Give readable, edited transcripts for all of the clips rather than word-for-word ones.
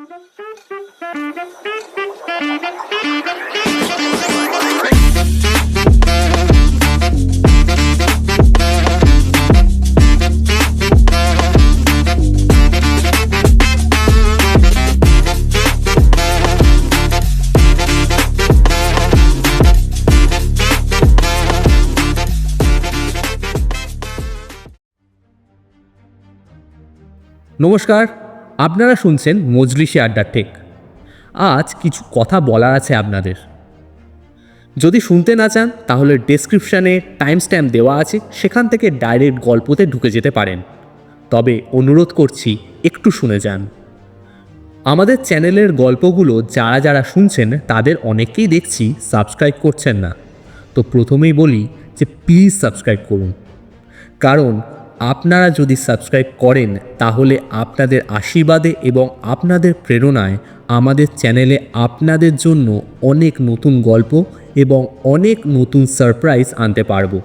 নমস্কার, আপনারা শুনছেন মজলিসি আড্ডার টেক। আজ কিছু কথা বলার আছে আপনাদের। যদি শুনতে না চান তাহলে ডেসক্রিপশানে টাইম স্ট্যাম্প দেওয়া আছে, সেখান থেকে ডাইরেক্ট গল্পতে ঢুকে যেতে পারেন। তবে অনুরোধ করছি একটু শুনে যান। আমাদের চ্যানেলের গল্পগুলো যারা যারা শুনছেন তাদের অনেককেই দেখছি সাবস্ক্রাইব করছেন না। তো প্রথমেই বলি যে প্লিজ সাবস্ক্রাইব করুন, কারণ আপনারা যদি সাবস্ক্রাইব করেন তাহলে আপনাদের আশীর্বাদে এবং আপনাদের প্রেরণায় আমাদের চ্যানেলে আপনাদের জন্য অনেক নতুন গল্প এবং অনেক নতুন সারপ্রাইজ আনতে পারবো।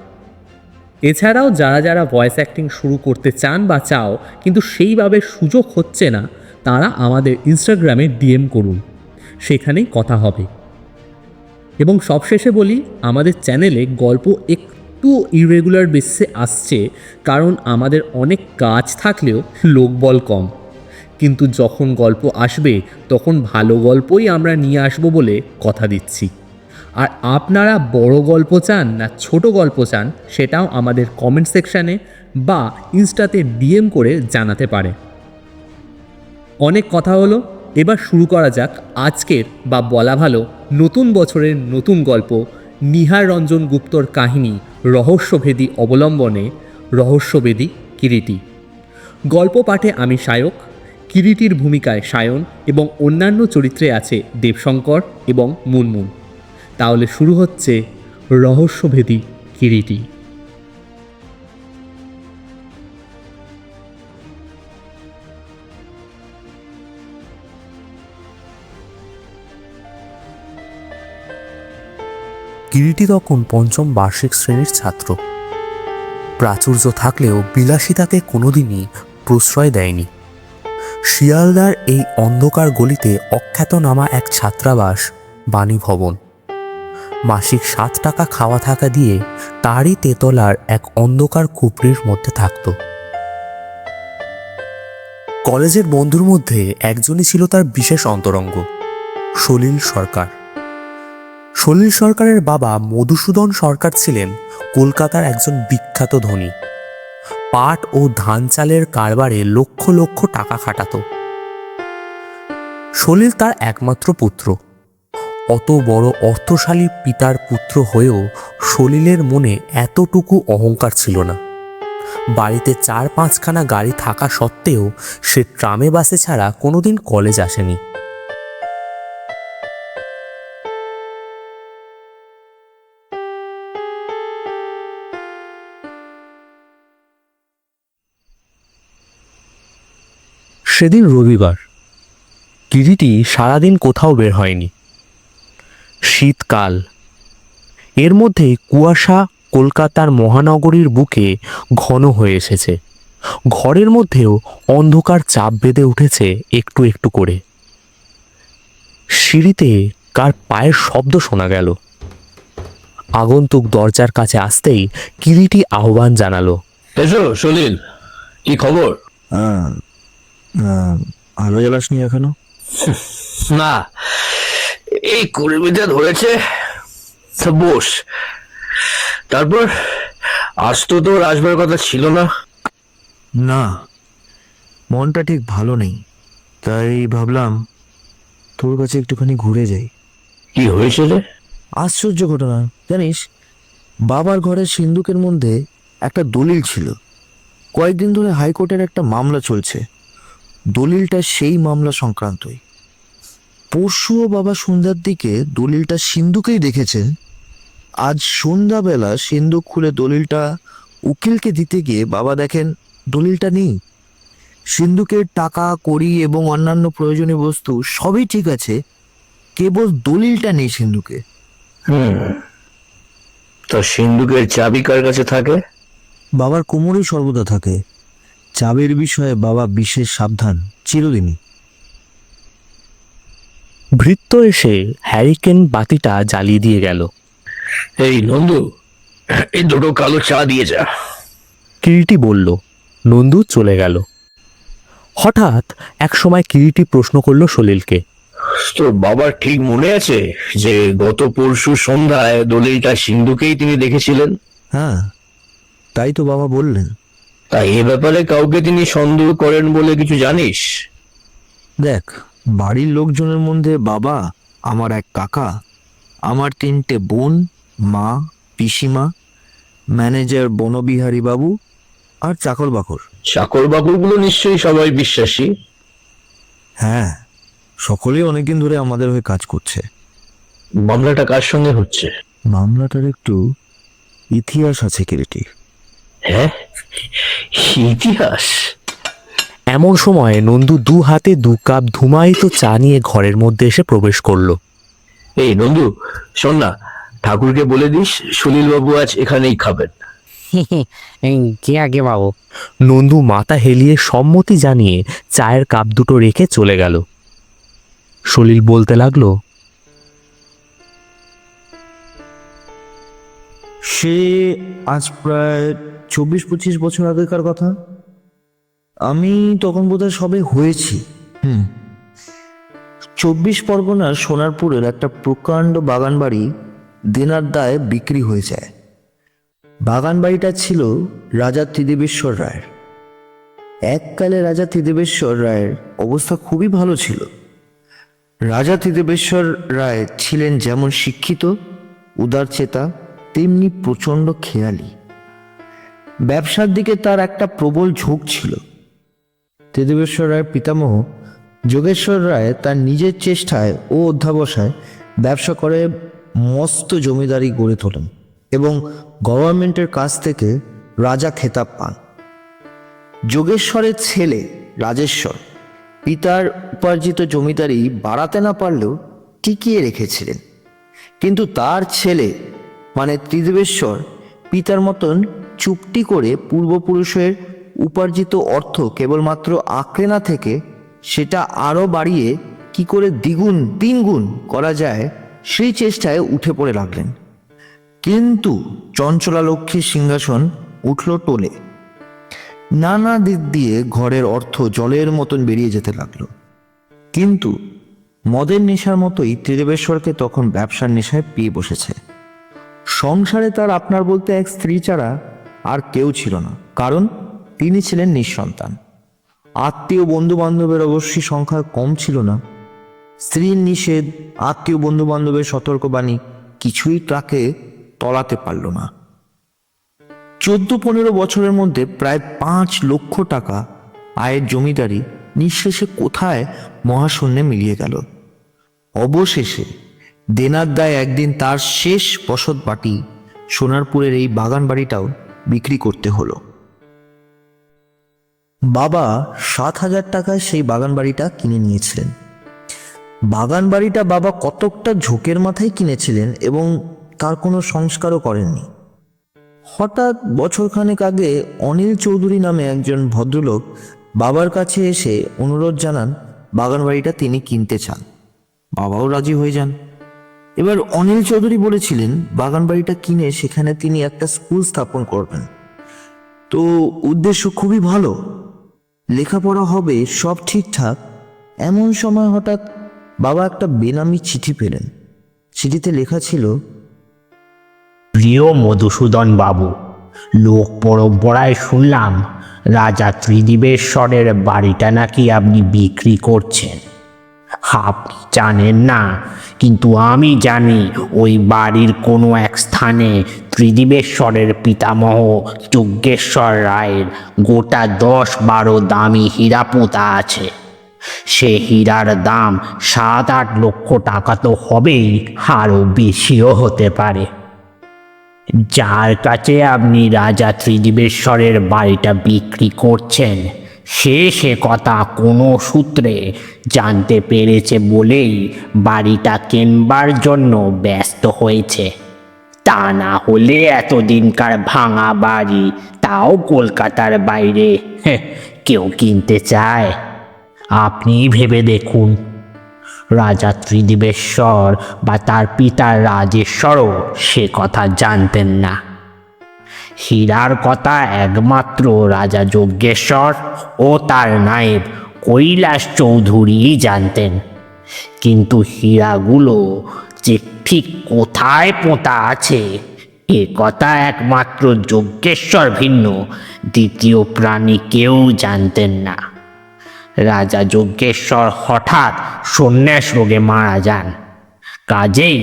এছাড়াও যারা যারা ভয়েস অ্যাক্টিং শুরু করতে চান বা চাও কিন্তু সেইভাবে সুযোগ হচ্ছে না, তারা আমাদের ইনস্টাগ্রামে ডিএম করুন, সেখানেই কথা হবে। এবং সবশেষে বলি, আমাদের চ্যানেলে গল্প একটু ইরেগুলার বেসিসে আসছে, কারণ আমাদের অনেক কাজ থাকলেও লোকবল কম। কিন্তু যখন গল্প আসবে তখন ভালো গল্পই আমরা নিয়ে আসবো বলে কথা দিচ্ছি। আর আপনারা বড় গল্প চান না ছোট গল্প চান, সেটাও আমাদের কমেন্ট সেকশানে বা ইনস্টাতে ডিএম করে জানাতে পারে। অনেক কথা হলো, এবার শুরু করা যাক আজকের বা বলা ভালো নতুন বছরের নতুন গল্প, নিহার রঞ্জন গুপ্তর কাহিনী রহস্যভেদী অবলম্বনে রহস্যভেদী কিরীটি। গল্প পাঠে আমি সায়ক, কিরীটির ভূমিকায় সায়ন এবং অন্যান্য চরিত্রে আছে দেবশঙ্কর এবং মুনমুন। তাহলে শুরু হচ্ছে রহস্যভেদী কিরীটি। কিরীটি তখন পঞ্চম বার্ষিক শ্রেণীর ছাত্র। প্রাচুর্য থাকলেও বিলাসিতাকে কোনোদিনই প্রশ্রয় দেয়নি। শিয়ালদার এই অন্ধকার গলিতে অখ্যাতনামা এক ছাত্রাবাস বাণী ভবন। মাসিক 7 টাকা খাওয়া থাকা দিয়ে তারই তেতলার এক অন্ধকার কুপড়ির মধ্যে থাকত। কলেজের বন্ধুর মধ্যে একজনই ছিল তার বিশেষ অন্তরঙ্গ, সলিল সরকার। সলিল সরকারের বাবা মধুসূদন সরকার ছিলেন কলকাতার একজন বিখ্যাত ধনী। পাট ও ধান চালের কারবারে লক্ষ লক্ষ টাকা খাটাত। সলিল তার একমাত্র পুত্র। অত বড় অর্থশালী পিতার পুত্র হয়েও সলিলের মনে এতটুকু অহংকার ছিল না। বাড়িতে 4-5খানা গাড়ি থাকা সত্ত্বেও সে ট্রামে বাসে ছাড়া কোনোদিন কলেজ আসেনি। সেদিন রবিবার। কিরীটি সারাদিন কোথাও বের হয়নি। শীতকাল, এর মধ্যে কুয়াশা কলকাতার মহানগরীর বুকে ঘন হয়ে এসেছে। ঘরের মধ্যেও অন্ধকার চাপ বেঁধে উঠেছে একটু একটু করে। সিঁড়িতে কার পায়ের শব্দ শোনা গেল। আগন্তুক দরজার কাছে আসতেই কিরীটি আহ্বান জানালো, এসো সলিল, কি খবর? আলো জ্বালাসনি এখনো? না, এই কুড়িমিতে ধরেছে। বস। তারপর আজ তো তোর আসবার কথা ছিল না। না, মনটা ঠিক ভালো নেই, তাই ভাবলাম তোর কাছে একটুখানি ঘুরে যাই। কি হয়েছে রে? আশ্চর্য ঘটনা জানিস, বাবার ঘরের সিন্দুকের মধ্যে একটা দলিল ছিল। কয়েকদিন ধরে হাইকোর্টের একটা মামলা চলছে। দলিলটা সেই মামলা সংক্রান্তই। পরশুও বাবা সন্ধ্যার দিকে দলিলটা সিন্দুকেই দেখেছে। আজ সন্ধ্যাবেলা সিন্দুক খুলে দলিলটা উকিলকে দিতে গিয়ে বাবা দেখেন দলিলটা নেই। সিন্দুকের টাকা কড়ি এবং অন্যান্য প্রয়োজনীয় বস্তু সবই ঠিক আছে, কেবল দলিলটা নেই সিন্দুকে। তো সিন্দুকের চাবি কার কাছে থাকে? বাবার কোমরেই সর্বদা থাকে। চাবির বিষয়ে বাবা বিশেষ সাবধান চিরদিনই। ভৃত্য এসে হ্যারিকেন বাতিটা জ্বালিয়ে দিয়ে গেল। এই নন্দু, এই দুটো কালো চা দিয়ে যা। কিরিটি বলল। নন্দু চলে গেল। হঠাৎ এক সময় কিরিটি প্রশ্ন করল সলিলকে, তোর বাবার ঠিক মনে আছে যে গত পরশু সন্ধ্যায় দলিলটা সিন্ধুকেই তিনি দেখেছিলেন? হ্যাঁ, তাই তো বাবা বললেন। তাই এ ব্যাপারে কাউকে তিনি সন্দেহ করেন বলে কিছু জানিস? দেখ, বাড়ির লোকজনের মধ্যে বাবা, আমার এক কাকা, আমার 3টে বোন, মা, পিসিমা, ম্যানেজার বনবিহারী বাবু আর চাকর বাকর। চাকর বাকরগুলো নিশ্চয়ই সবাই বিশ্বাসী। হ্যাঁ, সকলেই অনেকদিন ধরে আমাদের হয়ে কাজ করছে। মামলাটা কার সঙ্গে হচ্ছে? মামলাটার একটু ইতিহাস আছে কিরিটি। হ্যাঁ, ইতিহাস? এমন সময় নন্দু 2 হাতে 2 কাপ ধুমায়িত চা নিয়ে ঘরের মধ্যে এসে প্রবেশ করলো। এই নন্দু, শোন না, ঠাকুরকে বলে দিস সুনীল বাবু আজ এখানেই খাবেন। কে আগে বাবু? নন্দু মাথা হেলিয়ে সম্মতি জানিয়ে চায়ের কাপ দুটো রেখে চলে গেল। সলিল বলতে লাগলো, সে আজ প্রায় 24-25 বছর আগেকার কথা। আমি তখন বোধহয় সবে হয়েছি। 24 পরগনার সোনারপুরের একটা প্রকাণ্ড বাগান বাড়ি দেনার দায়ে বিক্রি হয়ে যায়। বাগান বাড়িটা ছিল রাজা ত্রিদেবেশ্বর রায়ের। এককালে রাজা ত্রিদেবেশ্বর রায়ের অবস্থা খুবই ভালো ছিল। রাজা ত্রিদেবেশ্বর রায় ছিলেন যেমন শিক্ষিত, উদারচেতা, তেমনি প্রচণ্ড খেয়ালি। ব্যবসার দিকে তার একটা প্রবল ঝোঁক ছিল। ত্রিদেবেশ্বর রায়ের পিতামহ যোগেশ্বর রায় তার নিজের চেষ্টায় ও অধ্যাবসায় ব্যবসা করে মস্ত জমিদারি গড়ে তোলেন এবং গভর্নমেন্টের কাছ থেকে রাজা খেতাব পান। যোগেশ্বরের ছেলে রাজেশ্বর পিতার উপার্জিত জমিদারি বাড়াতে না পারলেও টিকিয়ে রেখেছিলেন, কিন্তু তার ছেলে মানে ত্রিদেবেশ্বর পিতার মতন চুক্তি করে পূর্বপুরুষের উপার্জিত অর্থ কেবলমাত্র আঁকড়ে না থেকে সেটা আরও বাড়িয়ে কি করে দ্বিগুণ তিনগুণ করা যায় সেই চেষ্টায় উঠে পড়ে লাগলেন। কিন্তু চঞ্চলা লক্ষ্মীর সিংহাসন উঠল টোলে। নানা দিক দিয়ে ঘরের অর্থ জলের মতন বেরিয়ে যেতে লাগলো। কিন্তু মদের নেশার মতোই ত্রিদেবেশ্বরকে তখন ব্যবসার নেশায় পেয়ে বসেছে। সংসারে তার আপনার বলতে এক স্ত্রী ছাড়া আর কেউ ছিল না, কারণ তিনি ছিলেন নিঃসন্তান। আত্মীয় বন্ধু বান্ধবের অবশ্যই সংখ্যা কম ছিল না। স্ত্রীর নিষেধ, আত্মীয় বন্ধু বান্ধবের সতর্কবাণী কিছুই তাকে তলাতে পারল না। 14-15 বছরের মধ্যে প্রায় 5 লক্ষ টাকা আয়ের জমিদারি নিঃশেষে কোথায় মহাশূন্যে মিলিয়ে গেল। অবশেষে দেনার দায় একদিন তার শেষ বসত বাটি সোনারপুরের এই বাগান বাড়িটাও বিক্রি করতে হলো। বাবা 7,000 টাকায় সেই বাগান বাড়িটা কিনে নিয়েছিলেন। বাগান বাড়িটা বাবা কতকটা ঝোঁকের মাথায় কিনেছিলেন এবং তার কোনো সংস্কারও করেননি। হঠাৎ বছরখানেক আগে অনিল চৌধুরী নামে একজন ভদ্রলোক বাবার কাছে এসে অনুরোধ জানান বাগান বাড়িটা তিনি কিনতে চান। বাবাও রাজি হয়ে যান। এবার অনিল চৌধুরী বলেছিলেন বাগান বাড়িটা কিনে সেখানে তিনি একটা স্কুল স্থাপন করবেন। তো উদ্দেশ্য খুবই ভালো, লেখাপড়া হবে, সব ঠিকঠাক। এমন সময় হঠাৎ বাবা একটা বেনামি চিঠি পেলেন। চিঠিতে লেখা ছিল, প্রিয় মধুসূদন বাবু, লোক পরম্পরায় শুনলাম রাজা ত্রিদিবেশ্বরের বাড়িটা নাকি আপনি বিক্রি করছেন। আপনি জানেন না, কিন্তু আমি জানি ওই বাড়ির কোনো এক স্থানে ত্রিদিবেশ্বরের পিতামহ যজ্ঞেশ্বর রায়ের গোটা 10-12 দামি হীরা পোঁতা আছে। সে হীরার দাম 7-8 লক্ষ টাকা তো হবেই, আরও বেশিও হতে পারে। যার কাছে আপনি রাজা ত্রিদিবেশ্বরের বাড়িটা বিক্রি করছেন সে কথা কোনো সূত্রে জানতে পেরেছে বলেই বাড়িটা কেনবার জন্য ব্যস্ত হয়েছে। তা না হলে এতদিনকার ভাঙা বাড়ি, তাও কলকাতার বাইরে, কেউ কিনতে চায়? আপনি ভেবে দেখুন। রাজা ত্রিদিবেশ্বর বা তার পিতা রাজেশ্বরও সে কথা জানতেন না। হীরার কথা একমাত্র রাজা যজ্ঞেশ্বর ও তার নায়েব কৈলাস চৌধুরীই জানতেন। কিন্তু হীরাগুলো যে ঠিক কোথায় পোঁতা আছে এ কথা একমাত্র যজ্ঞেশ্বর ভিন্ন দ্বিতীয় প্রাণী কেউ জানতেন না। রাজা যজ্ঞেশ্বর হঠাৎ সন্ন্যাস রোগে মারা যান। কাজেই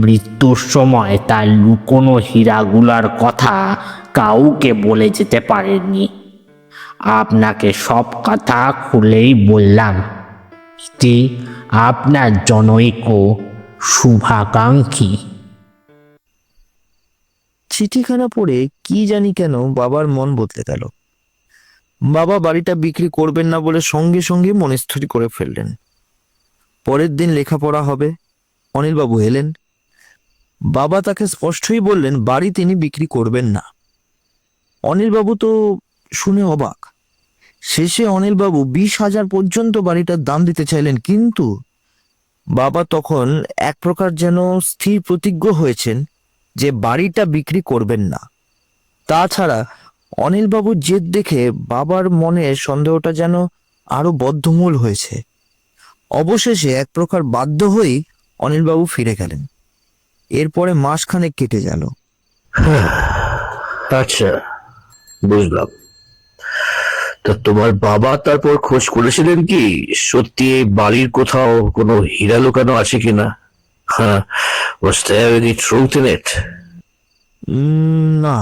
মৃত্যুর সময় তার লুকোনো হীরাগুলার কথা কাউকে বলে যেতে পারেননি। আপনাকে সব কথা খুলেই বললাম। এটি আপনার জনৈক শুভাকাঙ্ক্ষী। চিঠিখানা পড়ে কি জানি কেন বাবার মন বদলে গেল। বাবা বাড়িটা বিক্রি করবেন না বলে সঙ্গে সঙ্গে মনস্থির করে ফেললেন। পরের দিন লেখাপড়া হবে। অনিলবাবু এলেন। বাবা তাকে স্পষ্টই বললেন বাড়ি তিনি বিক্রি করবেন না। অনিলবাবু তো শুনে অবাক। শেষে অনিলবাবু 20,000 পর্যন্ত বাড়িটার দাম দিতে চাইলেন, কিন্তু বাবা তখন এক প্রকার যেন স্থির প্রতিজ্ঞ হয়েছেন যে বাড়িটা বিক্রি করবেন না। তাছাড়া অনিলবাবুর জেদ দেখে বাবার মনে সন্দেহটা যেন আরো বদ্ধমূল হয়েছে। অবশেষে এক প্রকার বাধ্য হয়েই অনিলবাবু ফিরে গেলেন। এরপরে মাসখানেক কেটে গেল। আচ্ছা, বুঝলাম। তা তোমার বাবা তারপর খোঁজ করেছিলেন কি সত্যি এই বাড়ির কোথাও কোনো হীরা লুকানো আছে কিনা? হ্যাঁ, was there any truth in it? না।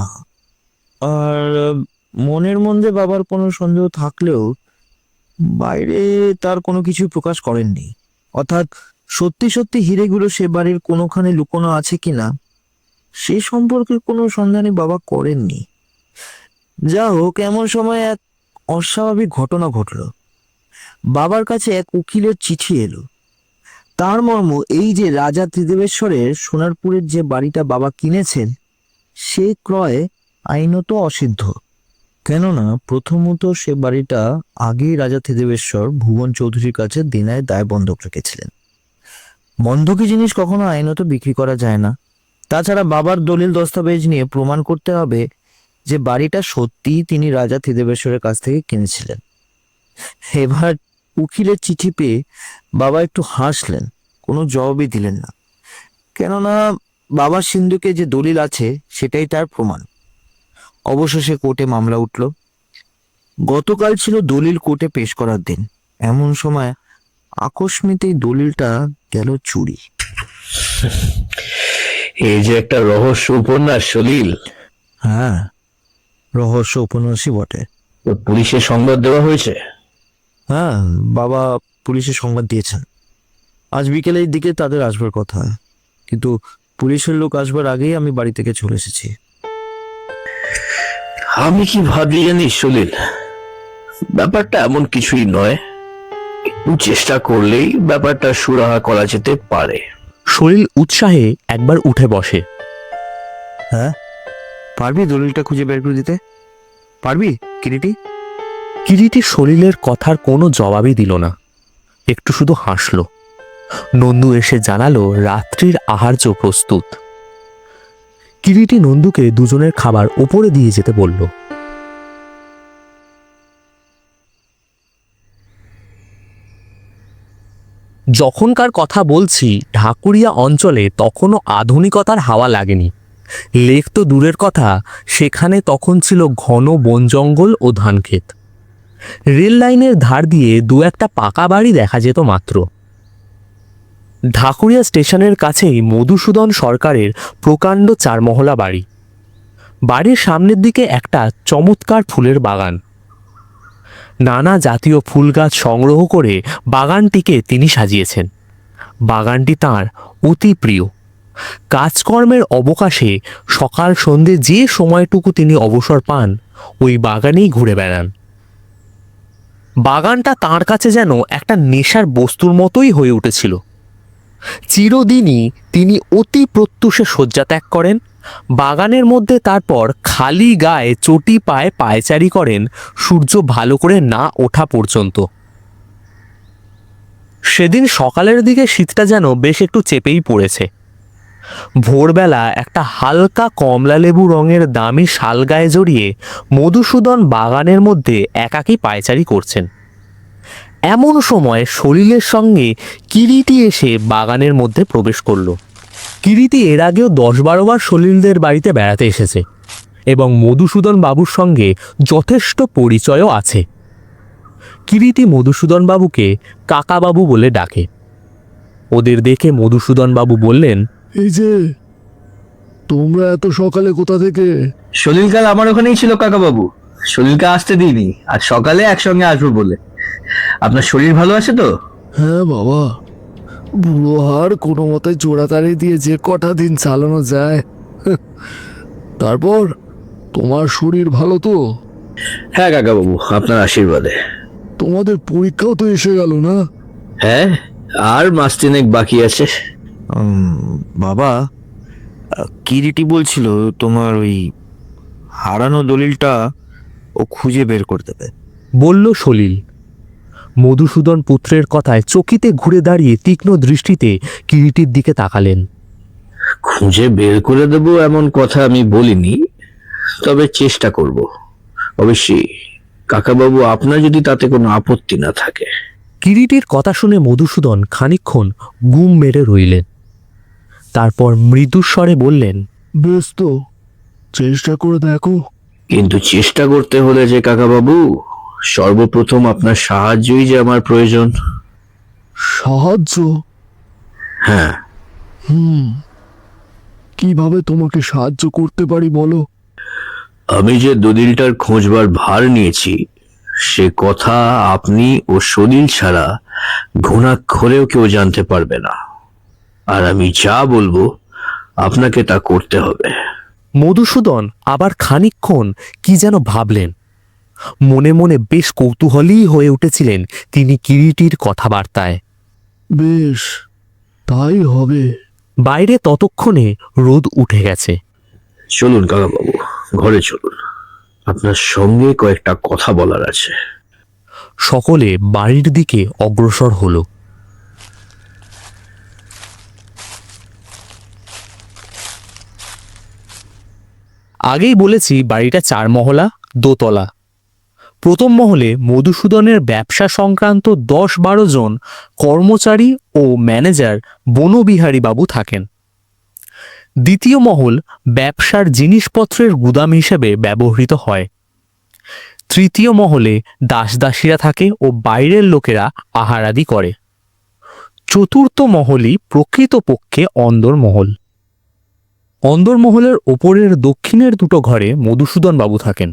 আর মনের মধ্যে বাবার কোনো সন্দেহ থাকলেও বাইরে তার কোনো কিছু প্রকাশ করেননি। অর্থাৎ সত্যি সত্যি হিরেগুলো সে বাড়ির কোনোখানে লুকোনো আছে কিনা সে সম্পর্কে কোনো সন্ধানই বাবা করেননি। যা হোক, এমন সময় এক অস্বাভাবিক ঘটনা ঘটল। বাবার কাছে এক উকিলের চিঠি এলো। তার মর্ম এই যে রাজা ত্রিদেবেশ্বরের সোনারপুরের যে বাড়িটা বাবা কিনেছেন সে ক্রয় আইনত অসিদ্ধ। কেননা প্রথমত সে বাড়িটা আগেই রাজা ত্রিদেবেশ্বর ভুবন চৌধুরীর কাছে দেনায় দায় বন্ধক রেখেছিলেন। বন্ধকি জিনিস কখনো আইনত বিক্রি করা যায় না। তাছাড়া বাবার দলিল দস্তাবেজ নিয়ে প্রমাণ করতে হবে যে বাড়িটা সত্যিই তিনি রাজা ত্রিদেবেশ্বরের কাছ থেকে কিনেছিলেন। এবার উকিলের চিঠি পেয়ে বাবা একটু হাসলেন, কোনো জবাবই দিলেন না। কেননা বাবার সিন্ধুকে যে দলিল আছে সেটাই তার প্রমাণ। অবশেষে কোর্টে মামলা উঠল। গতকাল ছিল দলিল কোর্টে পেশ করার দিন। এমন সময় আকস্মিক এই দলিলটা গেল চুরি। এই যে একটা রহস্য উপন্যাস সলিল। হ্যাঁ, রহস্য উপন্যাসই বটে। তো পুলিশে সংবাদ দেওয়া হয়েছে? হ্যাঁ, বাবা পুলিশে সংবাদ দিয়েছেন। আজ বিকেলের দিকে তাদের আসবার কথা, কিন্তু পুলিশের লোক আসবার আগেই আমি বাড়ি থেকে চলে এসেছি। আমি কি ভাবলি জানিস সলিল, ব্যাপারটা এমন কিছুই নয়। একটু চেষ্টা করলেই ব্যাপারটা সুরাহা করা যেতে পারে। সলিল উৎসাহে একবার উঠে বসে। হ্যাঁ, পারবি দলিলটা খুঁজে বের করে দিতে? পারবি কিরিটি? কিরিটি সলিলের কথার কোনো জবাবই দিল না, একটু শুধু হাসল। নন্দু এসে জানালো রাত্রির আহার্য প্রস্তুত। কিরিটি নন্দুকে দুজনের খাবার ওপরে দিয়ে যেতে বলল। যখনকার কথা বলছি ঢাকুরিয়া অঞ্চলে তখনও আধুনিকতার হাওয়া লাগেনি। লেক তো দূরের কথা, সেখানে তখন ছিল ঘন বন জঙ্গল ও ধানক্ষেত। রেল লাইনের ধার দিয়ে দু একটা পাকা বাড়ি দেখা যেত মাত্র। ঢাকুরিয়া স্টেশনের কাছেই মধুসূদন সরকারের প্রকাণ্ড চারমহলা বাড়ি। বাড়ির সামনের দিকে একটা চমৎকার ফুলের বাগান। নানা জাতীয় ফুল গাছ সংগ্রহ করে বাগানটিকে তিনি সাজিয়েছেন। বাগানটি তাঁর অতি প্রিয়। কাজকর্মের অবকাশে সকাল সন্ধে যে সময়টুকু তিনি অবসর পান ওই বাগানেই ঘুরে বেড়ান। বাগানটা তাঁর কাছে যেন একটা নেশার বস্তুর মতোই হয়ে উঠেছিল। চিরদিনই তিনি অতি প্রত্যুষে শয্যা ত্যাগ করেন। বাগানের মধ্যে তারপর খালি গায়ে চটি পায়ে পায়চারি করেন সূর্য ভালো করে না ওঠা পর্যন্ত। সেদিন সকালের দিকে শীতটা যেন বেশ একটু চেপেই পড়েছে। ভোরবেলা একটা হালকা কমলা লেবু রঙের দামি শাল গায়ে জড়িয়ে মধুসূদন বাগানের মধ্যে একাকী পায়চারি করছেন। এমন সময় সলিলের সঙ্গে কিরিটি এসে বাগানের মধ্যে প্রবেশ করলো। কিরিটি এর আগেও 10-12 বার সলিলদের বাড়িতে বেড়াতে এসেছে এবং মধুসূদন বাবুর সঙ্গে যথেষ্ট পরিচয়ও আছে। কিরিটি মধুসূদন বাবুকে কাকাবাবু বলে ডাকে। ওদের দেখে মধুসূদন বাবু বললেন, এই যে তোমরা এত সকালে কোথা থেকে? সলিল কাল আমার ওখানেই ছিল কাকাবাবু, সলিলকে আসতে দিইনি, আর সকালে একসঙ্গে আসবো বলে। আপনার শরীর ভালো আছে তো? হ্যাঁ বাবা, বুড়ো হাড় কোনো মতে জোড়াতাড়ি দিয়ে যে কটা দিন চালানো যায়। তারপর তোমার শরীর ভালো তো? হ্যাঁ কাকাবাবু, আপনার আশীর্বাদে। তোমাদের পরীক্ষাও তো এসে গেল না? হ্যাঁ, আর মাস তিনেক বাকি আছে। বাবা, কিরিটি বলছিল তোমার ওই হারানো দলিলটা ও খুঁজে বের করে দেবে। বলল সলিল। মধুসূদন পুত্রের কথায় চকিতে ঘুরে দাঁড়িয়ে তীক্ষ্ণ দৃষ্টিতে কিরিটির দিকে তাকালেন। খুঁজে বের করে দেব এমন কথা আমি বলিনি, তবে চেষ্টা করব অবশ্যই কাকাবাবু, আপনার যদি তাতে কোনো আপত্তি না থাকে। কিরিটির কথা শুনে মধুসূদন খানিকক্ষণ গুম মেরে রইলেন। তারপর মৃদুস্বরে বললেন, বেশ, তো চেষ্টা করে দেখো। কিন্তু চেষ্টা করতে হলে যে কাকাবাবু, সর্বপ্রথম আপনার সাহায্যই যে আমার প্রয়োজন। সাহায্য? হ্যাঁ, কিভাবে তোমাকে সাহায্য করতে পারি বলো? আমি যে দলিলটার খোঁজবার ভার নিয়েছি সে কথা আপনি ও সলিল ছাড়া ঘুণাক্ষরেও কেউ জানতে পারবে না, আর আমি যা বলবো আপনাকে তা করতে হবে। মধুসূদন আবার খানিকক্ষণ কি যেন ভাবলেন। মনে মনে বেশ কৌতূহলী হয়ে উঠেছিলেন তিনি কিরিটির কথাবার্তায়। বেশ, তাই হবে। বাইরে ততক্ষণে রোদ উঠে গেছে। চলুন কাকাবাবু, ঘরে চলুন, আপনার সঙ্গে কয়েকটা কথা বলার আছে। সকলে বাড়ির দিকে অগ্রসর হলো। আগেই বলেছি বাড়িটা 4 মহলা, দোতলা। প্রথম মহলে মধুসূদনের ব্যবসা সংক্রান্ত 10-12 জন কর্মচারী ও ম্যানেজার বনবিহারী বাবু থাকেন। দ্বিতীয় মহল ব্যবসার জিনিসপত্রের গুদাম হিসেবে ব্যবহৃত হয়। তৃতীয় মহলে দাসদাসীরা থাকে ও বাইরের লোকেরা আহারাদি করে। চতুর্থ মহলই প্রকৃতপক্ষে অন্দরমহল। অন্দরমহলের ওপরের দক্ষিণের 2টো ঘরে মধুসূদন বাবু থাকেন।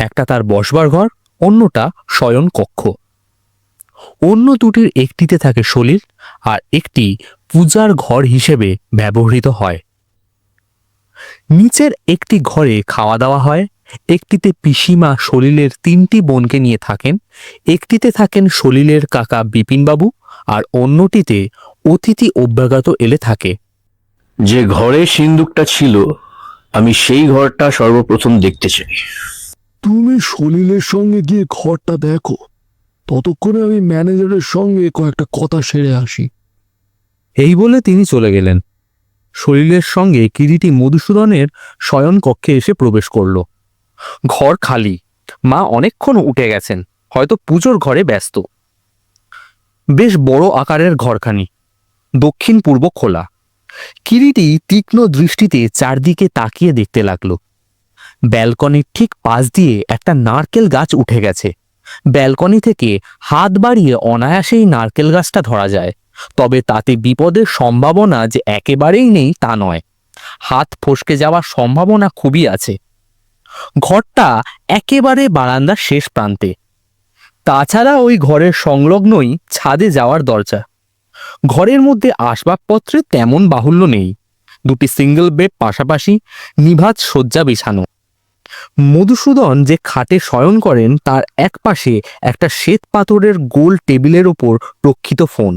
একটা তার বসবার ঘর, অন্যটা শয়ন কক্ষ। অন্য দুটির একটিতে থাকে সলিল, আর একটি পূজার ঘর হিসেবে ব্যবহৃত হয়। নিচের একটি ঘরে খাওয়া দাওয়া হয়, একটিতে পিসিমা সলিলের 3টি বোনকে নিয়ে থাকেন, একটিতে থাকেন সলিলের কাকা বিপিনবাবু, আর অন্যটিতে অতিথি অভ্যাগত এলে থাকে। যে ঘরে সিন্দুকটা ছিল আমি সেই ঘরটা সর্বপ্রথম দেখতে চাই। তুমি সলিলের সঙ্গে গিয়ে ঘরটা দেখো, ততক্ষণে আমি ম্যানেজারের সঙ্গে কয়েকটা কথা সেরে আসি। এই বলে তিনি চলে গেলেন। সলিলের সঙ্গে কিরিটি মধুসূদনের শয়ন কক্ষে এসে প্রবেশ করল। ঘর খালি, মা অনেকক্ষণ উঠে গেছেন, হয়তো পুজোর ঘরে ব্যস্ত। বেশ বড় আকারের ঘরখানি, দক্ষিণ পূর্ব খোলা। কিরিটি তীক্ষ্ণ দৃষ্টিতে চারদিকে তাকিয়ে দেখতে লাগলো। ব্যালকনির ঠিক পাশ দিয়ে একটা নারকেল গাছ উঠে গেছে। ব্যালকনি থেকে হাত বাড়িয়ে অনায়াসেই নারকেল গাছটা ধরা যায়, তবে তাতে বিপদের সম্ভাবনা যে একেবারেই নেই তা নয়, হাত ফসকে যাওয়ার সম্ভাবনা খুবই আছে। ঘরটা একেবারে বারান্দার শেষ প্রান্তে। তাছাড়া ওই ঘরের সংলগ্নই ছাদে যাওয়ার দরজা। ঘরের মধ্যে আসবাবপত্রে তেমন বাহুল্য নেই। 2টি সিঙ্গেল বেড পাশাপাশি, নিভাজ শয্যা বিছানো। মধুসূদন যে খাটে শয়ন করেন তার এক পাশে একটা শ্বেত পাথরের গোল টেবিলের ওপর রক্ষিত ফোন।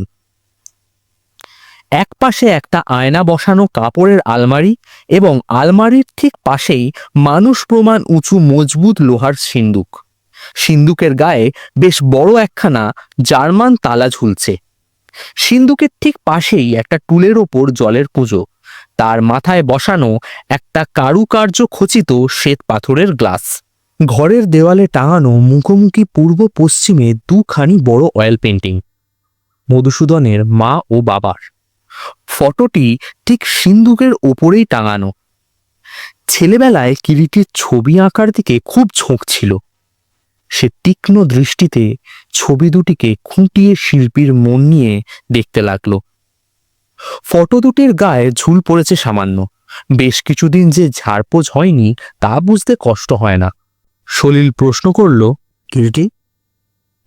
এক পাশে একটা আয়না বসানো কাপড়ের আলমারি, এবং আলমারির ঠিক পাশেই মানুষ প্রমাণ উঁচু মজবুত লোহার সিন্দুক। সিন্দুকের গায়ে বেশ বড় একখানা জার্মান তালা ঝুলছে। সিন্ধুকের ঠিক পাশেই একটা টুলের ওপর জলের কুঁজো, তার মাথায় বসানো একটা কারুকার্য খচিত শ্বেত পাথরের গ্লাস। ঘরের দেওয়ালে টাঙানো মুখোমুখি পূর্ব পশ্চিমে দুখানি বড় অয়েল পেন্টিং, মধুসূদনের মা ও বাবার। ফটোটি ঠিক সিন্ধুকের ওপরেই টাঙানো। ছেলেবেলায় কিরিটির ছবি আঁকার দিকে খুব ঝোঁক ছিল। সে তীক্ষ্ণ দৃষ্টিতে ছবি দুটিকে খুঁটিয়ে শিল্পীর মন নিয়ে দেখতে লাগলো। ফটো দুটির গায়ে ঝুল পড়েছে সামান্য, বেশ কিছুদিন যে ঝাড়পোছ হয়নি তা বুঝতে কষ্ট হয় না। সলিল প্রশ্ন করল, কিরিটি,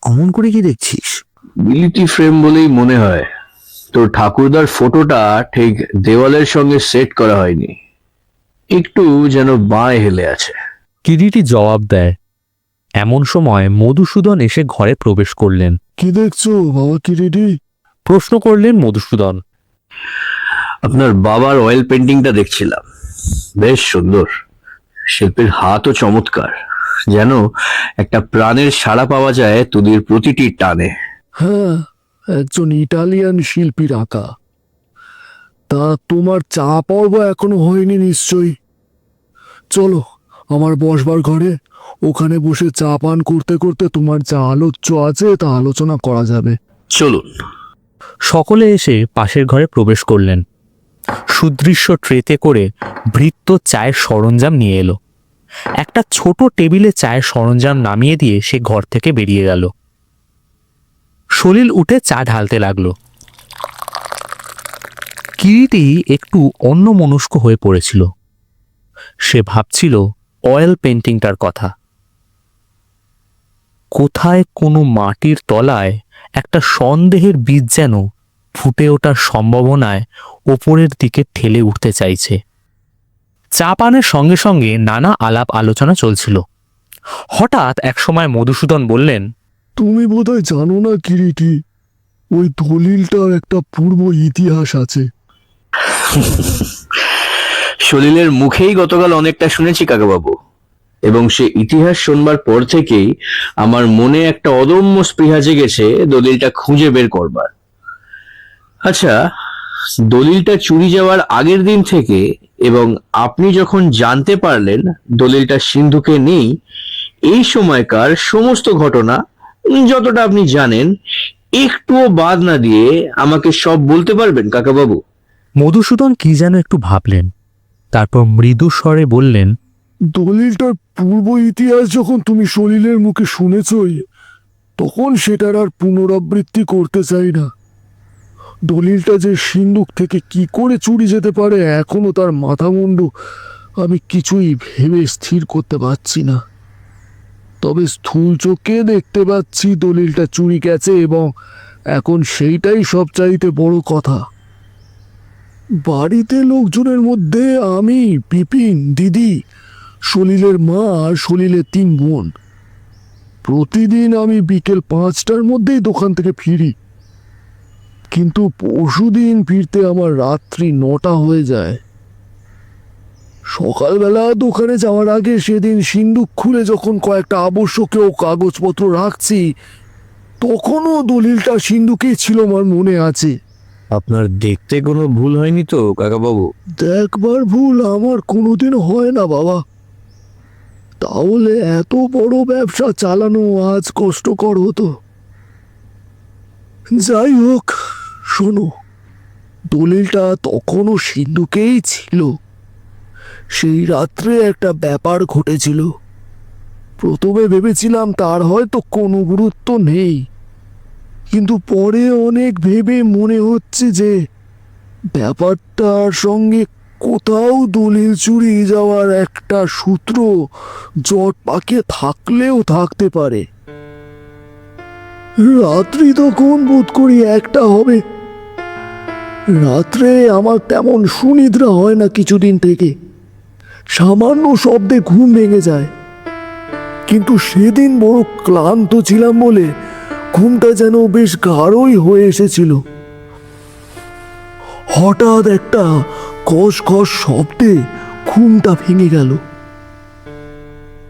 অমন করে কি দেখছিস? গিলিটি ফ্রেম বলেই মনে হয়। তোর ঠাকুরদার ফটোটা ঠিক দেওয়ালের সঙ্গে সেট করা হয়নি, একটু যেন বাঁয়ে হেলে আছে। কিরিটি জবাব দেয়। এমন সময় মধুসূদন এসে ঘরে প্রবেশ করলেন। কি দেখছো বাবা কিরিটি? প্রশ্ন করলেন মধুসূদন। আপনার বাবার অয়েল পেন্টিংটা দেখছিলাম, বেশ সুন্দর। শিল্পীর হাতও চমৎকার, যেন একটা প্রাণের সাড়া পাওয়া যায় তুলির প্রতিটি টানে। হ্যাঁ, একজন ইটালিয়ান শিল্পীর আঁকা। তা তোমার চা পর্ব এখনো হয়নি নিশ্চয়ই। চলো আমার বসবার ঘরে, ওখানে বসে চা পান করতে করতে তোমার যা আলোচ্য আছে তা আলোচনা করা যাবে। চলুন। সকলে এসে পাশের ঘরে প্রবেশ করলেন। সুদৃশ্য ট্রেতে করে ভৃত্য চায়ের সরঞ্জাম নিয়ে এলো। একটা ছোট টেবিলে চায়ের সরঞ্জাম নামিয়ে দিয়ে সে ঘর থেকে বেরিয়ে গেল। সলিল উঠে চা ঢালতে লাগলো। কিরিটি একটু অন্যমনস্ক হয়ে পড়েছিল। সে ভাবছিল অয়েল পেন্টিংটার কথা। কোথায় কোনো মাটির তলায় একটা সন্দেহের বীজ যেন ফুটে ওঠার সম্ভাবনায় ওপরের দিকে ঠেলে উঠতে চাইছে। চা পানের সঙ্গে সঙ্গে নানা আলাপ আলোচনা চলছিল। হঠাৎ একসময় মধুসূদন বললেন, তুমি বোধহয় জানো না কিরিটি, ওই দলিলটার একটা পূর্ব ইতিহাস আছে। সলিলের মুখেই গতকাল অনেকটা শুনেছি কাকাবাবু, এবং সে ইতিহাস শুনবার পর থেকেই আমার মনে একটা অদম্য স্পৃহা জেগেছে দলিলটা খুঁজে বের করবার। আচ্ছা, দলিলটা চুরি যাওয়ার আগের দিন থেকে এবং আপনি যখন জানতে পারলেন দলিলটা সিন্ধুকে নেই, এই সময়কার সমস্ত ঘটনা যতটা আপনি জানেন একটুও বাদ না দিয়ে আমাকে সব বলতে পারবেন কাকাবাবু? মধুসূদন কি যেন একটু ভাবলেন, তারপর মৃদু স্বরে বললেন, দলিলটার পূর্ব ইতিহাস যখন তুমি সলিলের মুখে শুনেছই, তখন সেটার আর পুনরাবৃত্তি করতে চাই না। দলিলটা যে সিন্ধুক থেকে কি করে চুরি যেতে পারে এখনো তার মাথা মুন্ডু আমি কিছুই ভেবে স্থির করতে পারছি না। তবে স্থূল চোখে দেখতে পাচ্ছি দলিলটা চুরি গেছে, এবং এখন সেইটাই সবচাইতে বড় কথা। বাড়িতে লোকজনের মধ্যে আমি, বিপিন, দিদি, সলিলের মা আর সলিলের 3 বোন। প্রতিদিন আমি বিকেল 5টার মধ্যেই দোকান থেকে ফিরি, কিন্তু পরশুদিন ফিরতে আমার রাত্রি 9টা হয়ে যায়। সকালবেলা দোকানে যাওয়ার আগে সেদিন সিন্ধুক খুলে যখন কয়েকটা আবশ্যকীয় কাগজপত্র রাখছি, তখনও দলিলটা সিন্ধুকেই ছিল আমার মনে আছে। আপনার দেখতে কোনো ভুল হয়নি তো কাকাবাবু? দেখবার ভুল আমার কোনোদিন হয় না বাবা। তাহলে এত বড় ব্যবসা চালানো আজ কষ্টকর হতো। যাই হোক, শোনো, দলিলটা তখনও সিন্ধুকেই ছিল। সেই রাত্রে একটা ব্যাপার ঘটেছিল। প্রথমে ভেবেছিলাম তার হয়তো কোনো গুরুত্ব নেই, কিন্তু পরে অনেক ভেবে মনে হচ্ছে যে ব্যাপারটার সঙ্গে কোথাও দলিল চুরি যাওয়ার একটা সূত্র জট পাকিয়ে থাকলেও থাকতে পারে। রাত্রি তখন বোধ করি 1টা হবে। রাত্রে আমার তেমন সুনিদ্রা হয় না কিছুদিন থেকে, সামান্য শব্দে ঘুম ভেঙে যায়। কিন্তু সেদিন বড় ক্লান্ত ছিলাম বলে ঘুমটা যেন বেশ গাঢ়ই হয়ে এসেছিল। হঠাৎ একটা খস খস শব্দে ঘুমটা ভেঙে গেল।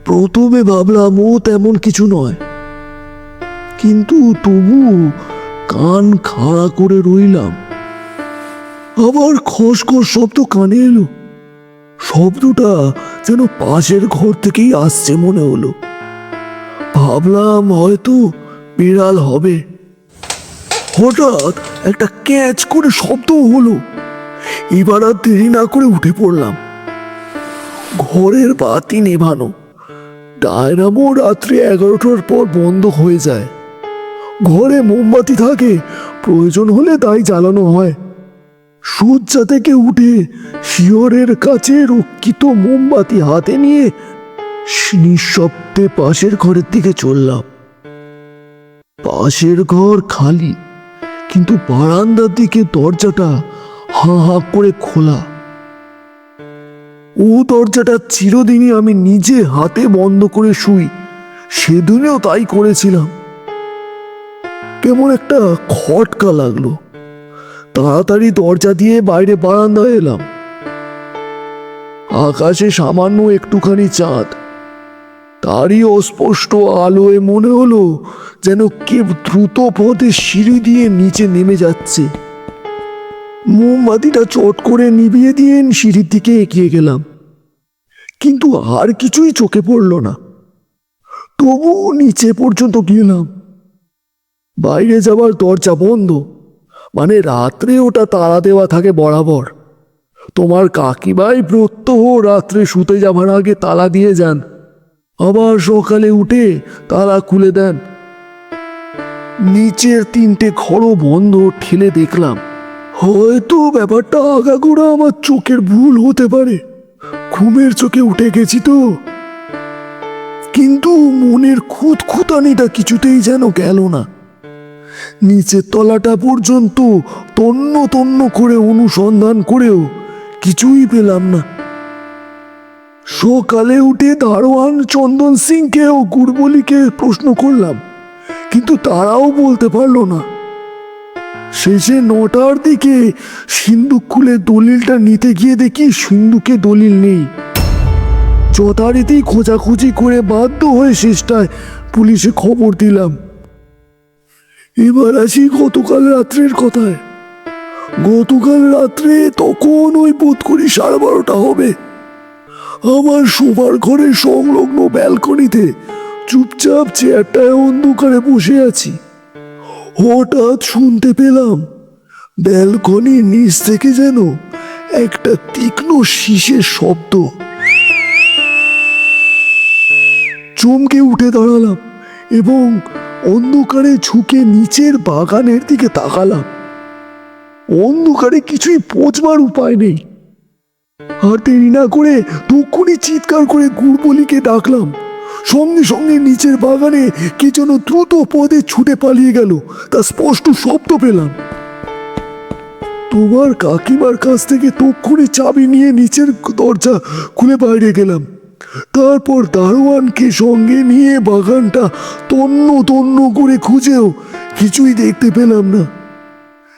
প্রথমে ভাবলাম ও তেমন কিছু নয়, কিন্তু তবু কান খাড়া করে রইলাম। আবার খসখস শব্দ কানে এলো। শব্দটা যেন পাশের ঘর থেকেই আসছে মনে হলো। ভাবলাম হয়তো বিড়াল হবে। হঠাৎ একটা ক্যাচ করে শব্দ হলো। এবার আর দেরি না করে উঠে পড়লাম। ঘরের বাতি নেভানো। ডায়নামো রাত্রি 11টার পর বন্ধ হয়ে যায়। ঘরে মোমবাতি থাকে, প্রয়োজন হলে তাই জ্বালানো হয়। শয্যা থেকে উঠে শিয়রের কাছে রক্ষিত মোমবাতি হাতে নিয়ে নিঃশব্দে পাশের ঘরের দিকে চললাম। পাশের ঘর খালি, কিন্তু বারান্দার দিকে দরজাটা হাঁ হাঁ করে খোলা। ও দরজাটা চিরদিনই আমি নিজে হাতে বন্ধ করে শুই, সেদিনেও তাই করেছিলাম। কেমন একটা খটকা লাগলো। তাড়াতাড়ি দরজা দিয়ে বাইরে বারান্দায় এলাম। আকাশে সামান্য একটুখানি চাঁদ, তারই অস্পষ্ট আলোয় মনে হলো যেন কে দ্রুত পথে সিঁড়ি দিয়ে নিচে নেমে যাচ্ছে। মোমবাতিটা চট করে নিভিয়ে দিয়ে সিঁড়ির দিকে এগিয়ে গেলাম, কিন্তু আর কিছুই চোখে পড়ল না। তবু নিচে পর্যন্ত গেলাম। বাইরে যাবার দরজা বন্ধ, মানে রাত্রে ওটা তালা দেওয়া থাকে বরাবর। তোমার কাকিমাই প্রত্যহ রাত্রে শুতে যাবার আগে তালা দিয়ে যান, আবার সকালে উঠে তালা খুলে দেন। নিচের 3টে ঘরও বন্ধ ঠেলে দেখলাম। হয়তো ব্যাপারটা আগাগোড়া আমার চোখের ভুল হতে পারে, ঘুমের চোখে উঠে গেছি তো। কিন্তু মনের খুঁতখুঁতানিটা কিছুতেই যেন গেল না। নিচের তলাটা পর্যন্ত তন্ন তন্ন করে অনুসন্ধান করেও কিছুই পেলাম না। সকালে উঠে দারোয়ান চন্দন সিংকে ও গুড়বলিকে প্রশ্ন করলাম, কিন্তু তারাও বলতে পারলো না। শেষে 9টার দিকে সিন্দুক খুলে দলিলটা নিতে গিয়ে দেখি সিন্দুকে দলিল নেই। যথারীতি খোঁজাখুঁজি করে বাধ্য হয়ে শেষটায় পুলিশে খবর দিলাম। এবার আসি গতকাল রাত্রের কথায়। গতকাল রাত্রে তখন ওই বোধ করি 12:30 হবে। আমার শোবার ঘরের সংলগ্ন ব্যালকনিতে চুপচাপ চেয়ারটায় অন্ধকারে বসে আছি। হঠাৎ শুনতে পেলাম ব্যালকনির নিচ থেকে যেন একটা তীক্ষ্ণ শীষের শব্দ। চমকে উঠে দাঁড়ালাম এবং অন্ধকারে ঝুঁকে নিচের বাগানের দিকে তাকালাম। অন্ধকারে কিছুই বোঝবার উপায় নেই। আর দেরি না করে তক্ষুনি চিৎকার করে গুড়বলিকে ডাকলাম। সঙ্গে সঙ্গে নিচের বাগানে কে যেন দ্রুত পদে ছুটে পালিয়ে গেল, তা স্পষ্ট শব্দ পেলাম। তোমার কাকিমার কাছ থেকে তক্ষুনি চাবি নিয়ে নিচের দরজা খুলে বাইরে গেলাম। তারপর দারোয়ানকে সঙ্গে নিয়ে বাগানটা তন্ন তন্ন করে খুঁজেও কিছুই দেখতে পেলাম না।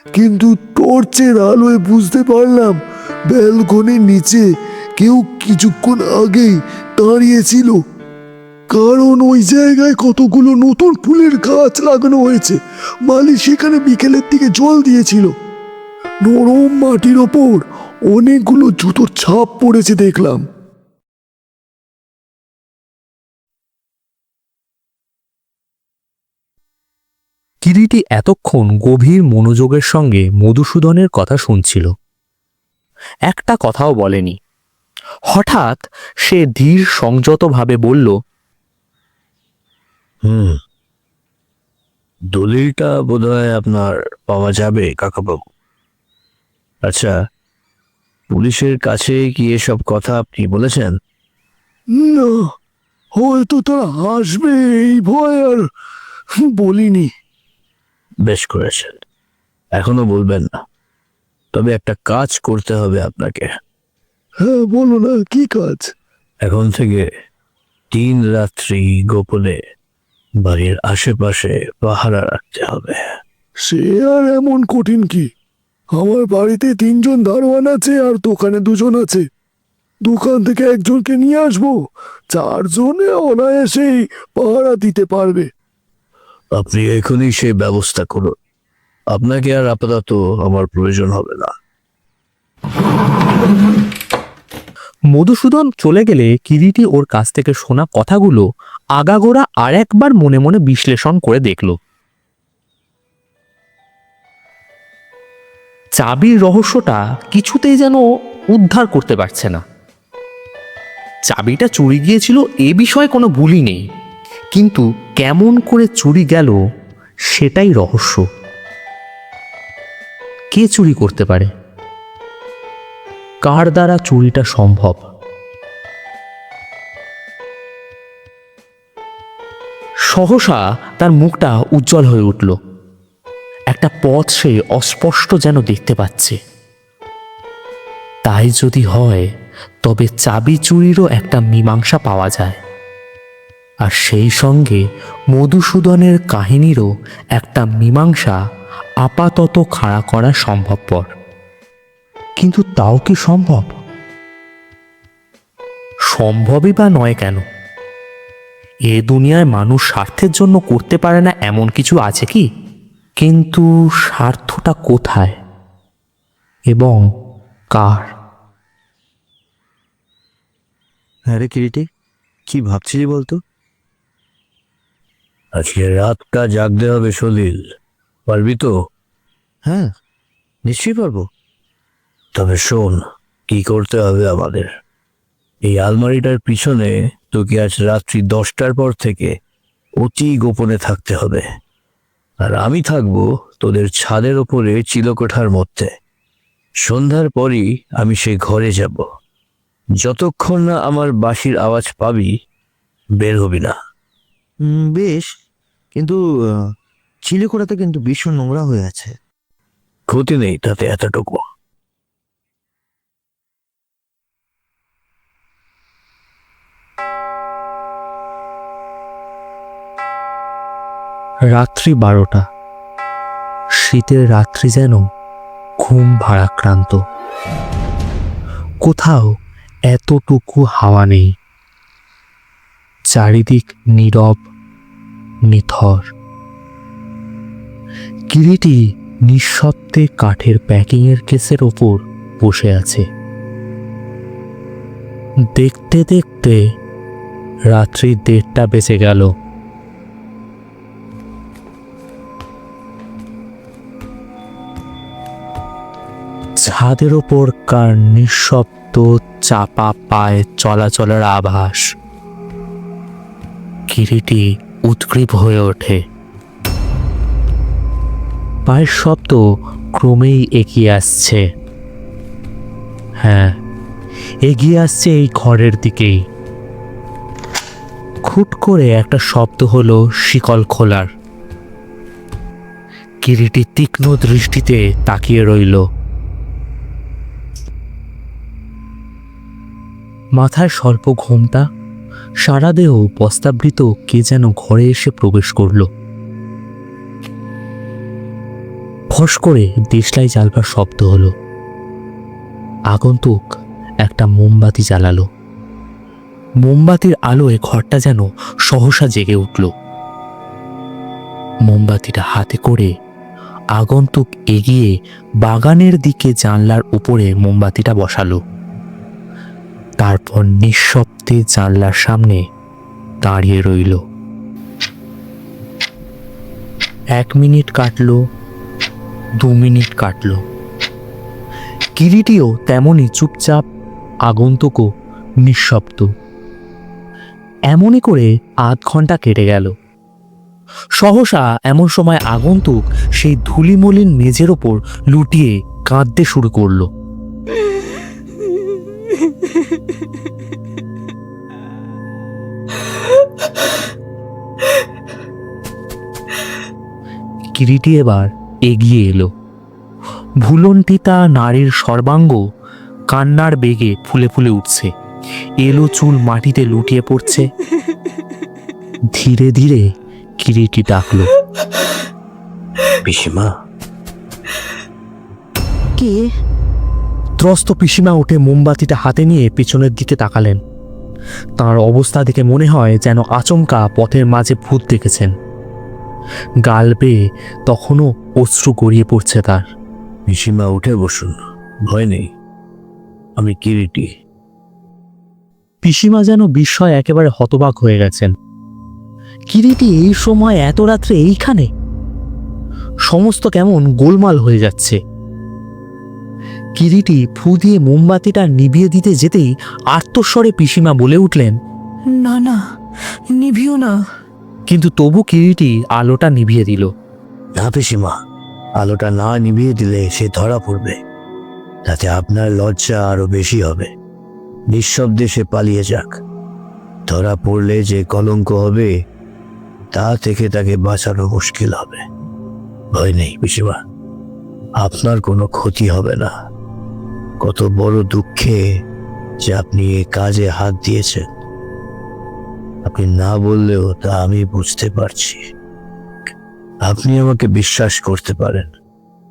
কিন্তু টর্চের আলোয় বুঝতে পারলাম ব্যালকনির নিচে কেউ কিছুক্ষণ আগেই দাঁড়িয়েছিল, কারণ ওই জায়গায় কতগুলো নতুন ফুলের গাছ লাগানো হয়েছে। মালি সেখানে বিকেলের দিকে জল দিয়েছিল। নরম মাটির ওপর অনেকগুলো জুতোর ছাপ পড়েছে দেখলাম। কিরিটি এতক্ষণ গভীর মনোযোগের সঙ্গে মধুসূদনের কথা শুনছিল, একটা কথাও বলেনি। হঠাৎ সে ধীর সংযতভাবে বলল, দলিলটা বোধহয় আপনার পাওয়া যাবে কাকাবাবু। আচ্ছা, পুলিশের কাছে কি এসব কথা আপনি বলেছেন? না, হয়তো তারা আসবে এই ভয় আর বলিনি। বেশ করেছেন, এখনো বলবেন না। তবে একটা কাজ করতে হবে আপনাকে। হ্যাঁ, বলো না, কি কাজ? এখন থেকে 3 রাত্রি গোপনে বাড়ির আশেপাশে পাহারা রাখতে হবে। সে আর এমন কঠিন কি? আমার বাড়িতে 3জন দারোয়ান আছে আর দোকানে 2জন আছে। দোকান থেকে একজনকে নিয়ে আসবো, 4 জনে অনায়াসেই পাহারা দিতে পারবে। আপনি এখনই সেই ব্যবস্থা করুন। আপনাকে আর আপাতত আমার প্রয়োজন হবে না। মধুসূদন চলে গেলে কিরিটি ওর কাছ থেকে শোনা কথাগুলো আগাগোড়া আর একবার মনে মনে বিশ্লেষণ করে দেখল। চাবির রহস্যটা কিছুতেই যেন উদ্ধার করতে পারছে না। চাবিটা চুরি গিয়েছিল এ বিষয়ে কোনো ভুলই নেই, কিন্তু কেমন করে চুরি গেল সেটাই রহস্য। কে চুরি করতে পারে? কার দ্বারা চুরিটা সম্ভব? সহসা তার মুখটা উজ্জ্বল হয়ে উঠল। একটা পথ সে অস্পষ্ট যেন দেখতে পাচ্ছে। তাই যদি হয় তবে চাবি চুরিরও একটা মীমাংসা পাওয়া যায়, আর সেই সঙ্গে মধুসূদনের কাহিনীরও একটা মীমাংসা আপাতত খাড়া করা সম্ভবপর। কিন্তু তাও কি সম্ভব? সম্ভবই বা নয় কেন? এ দুনিয়ায় মানুষ স্বার্থের জন্য করতে পারে না এমন কিছু আছে কি? কিন্তু স্বার্থটা কোথায় এবং কার? হ্যাঁ রে কিরিটি, কি ভাবছিলি বলতো? আজকে রাতটা জাগতে হবে সলিল, পারবি তো? হ্যাঁ, নিশ্চয়ই পারবো। তবে শোন, কি করতে হবে আমাদের। এই আলমারিটার পিছনে তোকে আজ রাত্রি 10টার পর থেকে অতি গোপনে থাকতে হবে, আর আমি থাকবো তোদের ছাদের ওপরে চিলকোঠার মধ্যে। সন্ধ্যার পরই আমি সেই ঘরে যাব। যতক্ষণ না আমার বাঁশির আওয়াজ পাবি, বের হবি না। বেশ, কিন্তু চিলেকোড়াতে কিন্তু ভীষণ নোংরা হয়ে আছে। ক্ষতি নেই তাতে এতটুকু। রাত্রি 12টা। শীতের রাত্রি যেন ঘুম ভারাক্রান্ত। কোথাও এতটুকু হাওয়া নেই। চারিদিক নীরব, নিথর। কিরিটি নিঃশব্দে কাঠের প্যাকিংয়ের কেসের ওপর বসে আছে। দেখতে দেখতে রাত্রি 1:30 বেজে গেল। ছাদের ওপর কার নিঃশব্দ চাপা পায়ে চলাচলের আভাস। কিরিটি উৎগ্রীব হয়ে ওঠে। পায়ের শব্দ ক্রমেই এগিয়ে আসছে। হ্যাঁ, এগিয়ে আসছে এই ঘরের দিকেই। খুট করে একটা শব্দ হলো শিকল খোলার। কিরিটি তীক্ষ্ণ দৃষ্টিতে তাকিয়ে রইল। মাথায় স্বল্প ঘোমটা, সারা দেহ বস্তাবৃত কে যেন ঘরে এসে প্রবেশ করল। ফস করে দেশলাই জ্বালবার শব্দ হলো। আগন্তুক একটা মোমবাতি জ্বালালো। মোমবাতির আলোয় ঘরটা যেন সহসা জেগে উঠল। মোমবাতিটা হাতে করে আগন্তুক এগিয়ে বাগানের দিকে জানলার উপরে মোমবাতিটা বসালো। তারপর নিঃশব্দে জানলার সামনে দাঁড়িয়ে রইল। 1 মিনিট কাটলো, 2 মিনিট কাটলো। কিরিটিও তেমনই চুপচাপ, আগন্তুকও নিঃশব্দ। এমনই করে আধ ঘন্টা কেটে গেল। সহসা এমন সময় আগন্তুক সেই ধুলিমলিন মেঝের ওপর লুটিয়ে কাঁদতে শুরু করলো। কিরিটি এবার এগিয়ে এলো। ভুলন্টিতা নারীর সর্বাঙ্গ কান্নার বেগে ফুলে ফুলে উঠছে। এলো চুল মাটিতে লুটিয়ে পড়ছে। ধীরে ধীরে কিরিটি ডাকলো, পিসিমা। কে? ত্রস্ত পিসিমা উঠে মোমবাতিটা হাতে নিয়ে পিছনের দিকে তাকালেন। তার অবস্থা দেখে মনে হয় যেন আচমকা পথের মাঝে ভূত দেখেছেন। গাল বেয়ে তখনও অশ্রু গড়িয়ে পড়ছে তার। পিসিমা উঠে বসুন, ভয় নেই, আমি কিরিটি। পিসিমা যেন বিস্ময় একেবারে হতবাক হয়ে গেছেন। কিরিটি এই সময় এত রাত্রে এইখানে? সমস্ত কেমন গোলমাল হয়ে যাচ্ছে। কিরিটি ফু দিয়ে মোমবাতিটা নিভিয়ে দিতে যেতেই আর্তস্বরে পিসিমা বলে উঠলেন, না না, নিভিও না। কিন্তু তবু কিরিটি আলোটা নিভিয়ে দিল। না পিসিমা, আলোটা না নিভিয়ে দিলে সে ধরা পড়বে, তাতে আপনার লজ্জা আরো বেশি হবে। নিঃশব্দে সে পালিয়ে যাক, ধরা পড়লে যে কলঙ্ক হবে তা থেকে তাকে বাঁচানো মুশকিল হবে। ভয় নেই পিসিমা, আপনার কোনো ক্ষতি হবে না। কত বড় দুঃখে যে আপনি এ কাজে হাত দিয়েছেন, আপনি না বললেও তা আমি বুঝতে পারছি। আপনি আমাকে বিশ্বাস করতে পারেন,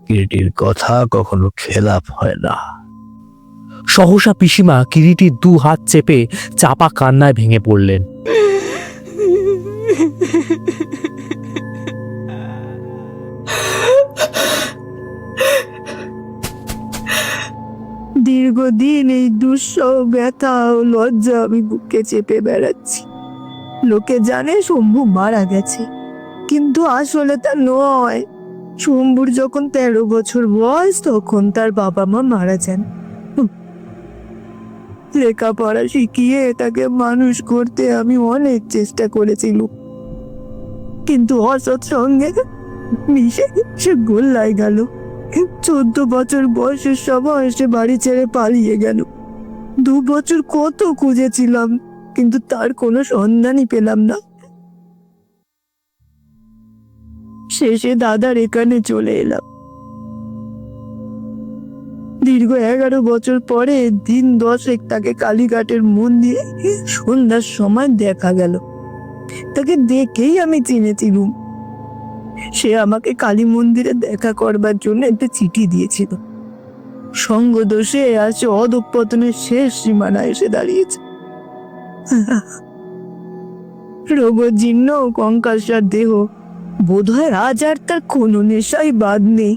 কিরিটির কথা কখনো খেলাপ হয় না। সহসা পিসিমা কিরিটির দু হাত চেপে চাপা কান্নায় ভেঙে পড়লেন। দীর্ঘদিন এই দুঃসহ ব্যথা ও লজ্জা আমি বুকে চেপে বেড়াচ্ছি। লোকে জানে শম্ভু মারা গেছে, কিন্তু আসলে তা নয়। শম্ভুর যখন 13 বছর বয়স তখন তার বাবা মা মারা যান। লেখাপড়া শিখিয়ে তাকে মানুষ করতে আমি অনেক চেষ্টা করেছিলাম, কিন্তু অসৎ সঙ্গে মিশে সে গোল্লায় গেল। 14 বছর বয়সের সময় সে বাড়ি ছেড়ে পালিয়ে গেল। 2 বছর কত খুঁজেছিলাম, কিন্তু তার কোনো সন্ধানই পেলাম না। শেষে দাদার এখানে চলে এলাম। দীর্ঘ 11 বছর পরে দিন 10 তাকে কালীঘাটের মন্দিরে সন্ধ্যার সময় দেখা গেল। তাকে দেখেই আমি চিনেছিলুম। সে আমাকে কালী মন্দিরে দেখা করবার জন্য একটা চিঠি দিয়েছিল। সঙ্গ দোষে আজ সে অধঃপতনের শেষ সীমানা এসে দাঁড়িয়েছে। রোগজীর্ণ কঙ্কালসার দেহ, বোধহয় আজ আর তার কোনো নেশাই বাদ নেই,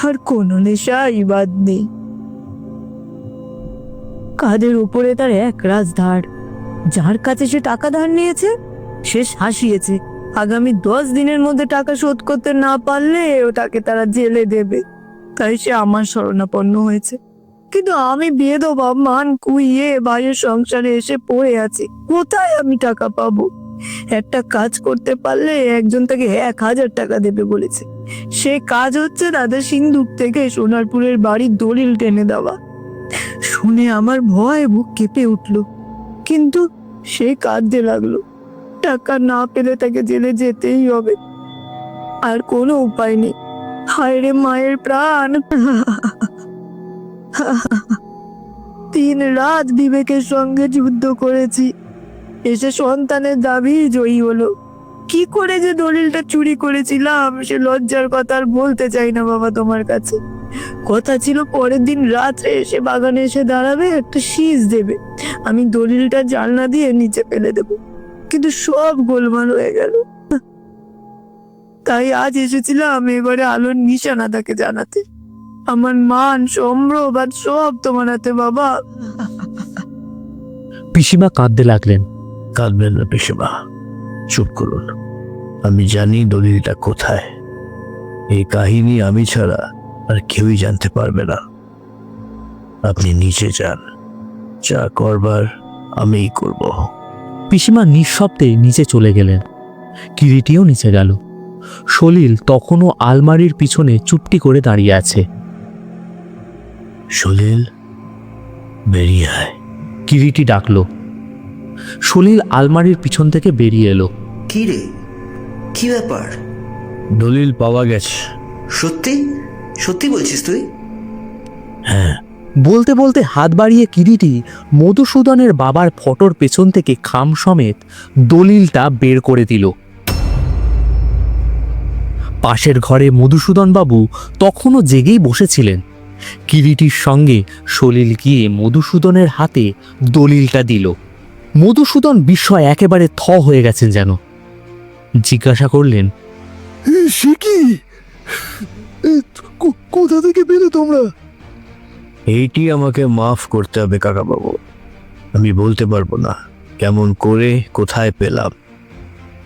আর কোনো নেশাই বাদ নেই। কাঁধের উপরে তার এক রাজ ধার। যার কাছে সে টাকা ধার নিয়েছে সে হাসিয়েছে, আগামী 10 দিনের মধ্যে টাকা শোধ করতে না পারলে তাকে তারা জেলে দেবে। তাই সে আমার শরণাপন্ন হয়েছে। কিন্তু আমি বেদবা মান কুইয়ে বাইরের সংসারে এসে পড়ে আছি। কোথায় আমি টাকা পাবো? একটা কাজ করতে পারলে একজন তাকে 1000 টাকা দেবে বলেছে। সে কাজ হচ্ছে দাদা সিন্ধুক থেকে সোনারপুরের বাড়ির দলিল টেনে দেওয়া। শুনে আমার ভয় বুক কেঁপে উঠল, কিন্তু সে কাঁদতে লাগলো। টাকা না পেলে তাকে জেলে যেতেই হবে, আর কোনো উপায় নেই। হায় রে মায়ের প্রাণ! 3 রাত বিবেকের সঙ্গে যুদ্ধ করেছি, এসে সন্তানের দাবি জয়ী হলো। কি করে যে দলিলটা চুরি করেছিলাম সে লজ্জার কথা আর বলতে চাই না বাবা তোমার কাছে। কথা ছিল পরের দিন রাত্রে এসে বাগানে এসে দাঁড়াবে, একটা শীষ দেবে, আমি দলিলটা জানলা দিয়ে নিচে ফেলে দেব। কিন্তু সব গোলমাল হয়ে গেল। তাই আজ এসেছিলাম এবারে আলোর নিশানা তাকে জানাতে। আমার মান সম্ভ্রম আর সব তোমার হাতে বাবা। পিসিমা কাঁদতে লাগলেন। কাঁদবেন না পিসিমা, চুপ করুন। আমি জানি দলিলটা কোথায়। এই কাহিনী আমি ছাড়া আর কেউই জানতে পারবে না। আপনি নিচে যান, যা করবার আমিই করব। পিসিমা নিঃশব্দে নিচে চলে গেলেন। কিরিটিও নিচে গেল। সলিল তখনও আলমারির পিছনে চুপটি করে দাঁড়িয়ে আছে। সলিল, বেরিয়ে আয়। কিরিটি ডাকলো। সলিল আলমারির পিছন থেকে বেরিয়ে এলো। কি রে, কি ব্যাপার? দলিল পাওয়া গেছে। সত্যি সত্যি বলছিস তুই? হ্যাঁ। বলতে বলতে হাত বাড়িয়ে কিরিটি মধুসূদনের বাবার ফটোর পেছন থেকে খাম সমেত দলিলটা বের করে দিল। পাশের ঘরে মধুসূদন বাবু তখনও জেগেই বসেছিলেন। কিরিটির সঙ্গে সলিল গিয়ে মধুসূদনের হাতে দলিলটা দিল। মধুসূদন বিস্ময় একেবারে থ হয়ে গেছেন যেন। জিজ্ঞাসা করলেন, সে কি? কোথা থেকে পেলে তোমরা? এইটি আমাকে মাফ করতে হবে কাকাবাবু। আমি বলতে পারবো না কেমন করে, কোথায় পেলাম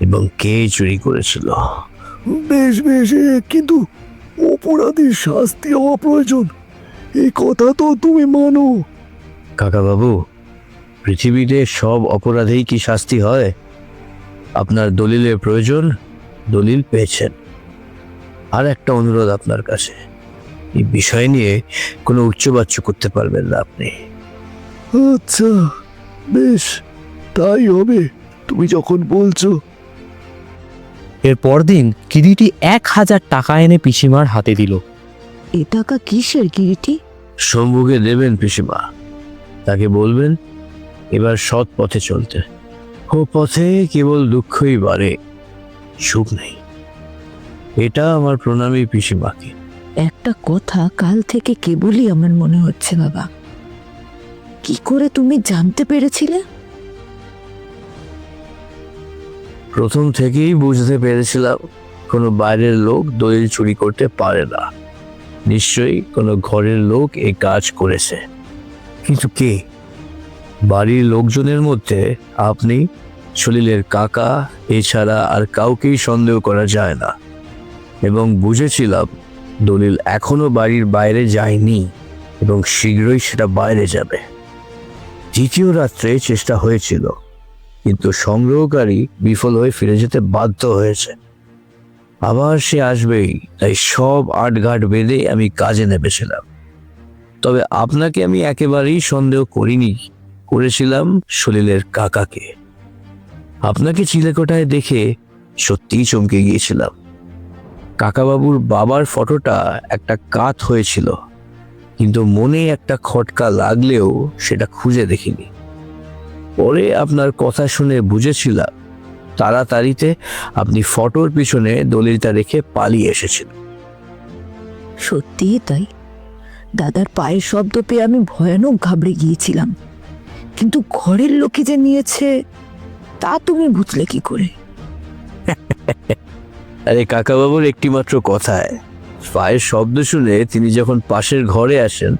এবং কে চুরি করেছিল। বেশ বেশ, কিন্তু অপরাধীর শাস্তি হওয়া প্রয়োজন, এই কথা তো তুমি মানো। কাকাবাবু, পৃথিবীতে সব অপরাধেই কি শাস্তি হয়? আপনার দলিলের প্রয়োজন, দলিল পেয়েছেন। আর একটা অনুরোধ আপনার কাছে, এই বিষয় নিয়ে কোনো উচ্চবাচ্য করতে পারবেন না আপনি। আচ্ছা বেশ, তাই হবে, তুমি যখন বলছো। এর পরদিন কিরিটি 1000 টাকা এনে পিসিমার হাতে দিল। এ টাকা কিসের কিরিটি? শম্ভুকে দেবেন পিসিমা, তাকে বলবেন এবার সৎ পথে চলতে। ও পথে কেবল দুঃখই বাড়ে, সুখ নেই। এটা আমার প্রণামী পিসিমাকে। একটা কথা কাল থেকে কেবলই আমার মনে হচ্ছে বাবা, কি করে তুমি জানতে পেরেছিলে? প্রথম থেকেই বুঝতে পেরেছিলাম কোনো বাইরের লোক দলিল চুরি করতে পারে না। নিশ্চয়ই কোনো ঘরের লোক এই কাজ করেছে, কিন্তু কে? বাড়ির লোকজনের মধ্যে আপনি, সলিলের কাকা, এছাড়া আর কাউকেই সন্দেহ করা যায় না। এবং বুঝেছিলাম দলিল এখনো বাড়ির বাইরে যায়নি এবং শীঘ্রই সেটা বাইরে যাবে। দ্বিতীয় রাত্রে চেষ্টা হয়েছিল, কিন্তু সংগ্রহকারী বিফল হয়ে ফিরে যেতে বাধ্য হয়েছে। আবার সে আসবেই, তাই সব আটঘাট বেঁধে আমি কাজে নেমেছিলাম। তবে আপনাকে আমি একেবারেই সন্দেহ করিনি, করেছিলাম সলিলের কাকাকে। আপনাকে চিলেকোঠায় দেখে সত্যিই চমকে গিয়েছিলাম। কাকাবাবুর বাবার ফটোটা একটা কাত হয়েছিল, কিন্তু মনে একটা খটকা লাগলেও সেটা খুঁজে দেখিনি। পরে আপনার কথা শুনে বুঝেছিলাম তাড়াতাড়িতে আপনি ফটোর পিছনে দলিলটা রেখে পালিয়ে এসেছেন। সত্যিই তাই, দাদার পায়ের শব্দ পেয়ে আমি ভয়ানক ঘাবড়ে গিয়েছিলাম, কিন্তু ঘরের লোকে যে নিয়েছে তা তুমি বুঝলে কি করে? আরে কাকাবাবুর একটিমাত্র কথায় পায়ের শব্দ শুনে তিনি যখন পাশের ঘরে আসেন,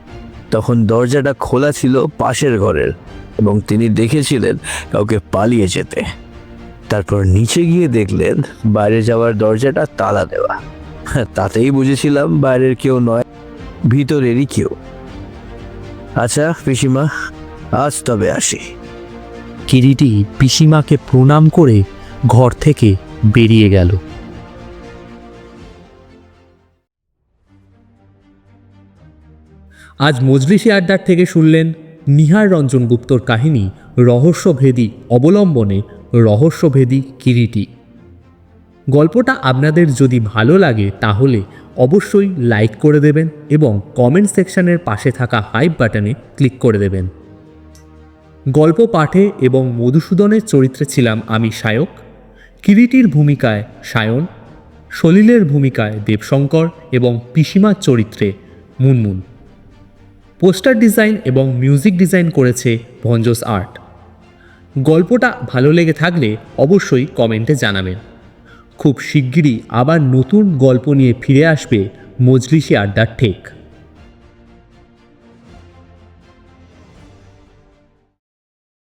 তখন দরজাটা খোলা ছিল পাশের ঘরের, এবং তিনি দেখেছিলেন কাউকে পালিয়ে যেতে। তারপর নিচে গিয়ে দেখলেন বাইরে যাওয়ার দরজাটা তালা দেওয়া। তাতেই বুঝেছিলাম বাইরের কেউ নয়, ভিতরেরই কেউ। আচ্ছা পিসিমা, আজ তবে আসি। কিরিটি পিসিমাকে প্রণাম করে ঘর থেকে বেরিয়ে গেল। আজ মজলিসি আড্ডার থেকে শুনলেন নিহার রঞ্জন গুপ্তর কাহিনী রহস্যভেদী অবলম্বনে রহস্যভেদী কিরিটি। গল্পটা আপনাদের যদি ভালো লাগে তাহলে অবশ্যই লাইক করে দেবেন এবং কমেন্ট সেকশনের পাশে থাকা হাইপ বাটনে ক্লিক করে দেবেন। গল্প পাঠে এবং মধুসূদনের চরিত্রে ছিলাম আমি সায়ক, কিরিটির ভূমিকায় সায়ন, সলিলের ভূমিকায় দেবশঙ্কর এবং পিসিমার চরিত্রে মুনমুন। পোস্টার ডিজাইন এবং মিউজিক ডিজাইন করেছে ভঞ্জস আর্ট। গল্পটা ভালো লেগে থাকলে অবশ্যই কমেন্টে জানাবেন। খুব শিগগিরই আবার নতুন গল্প নিয়ে ফিরে আসবে মজলিসি আড্ডার ঠেক।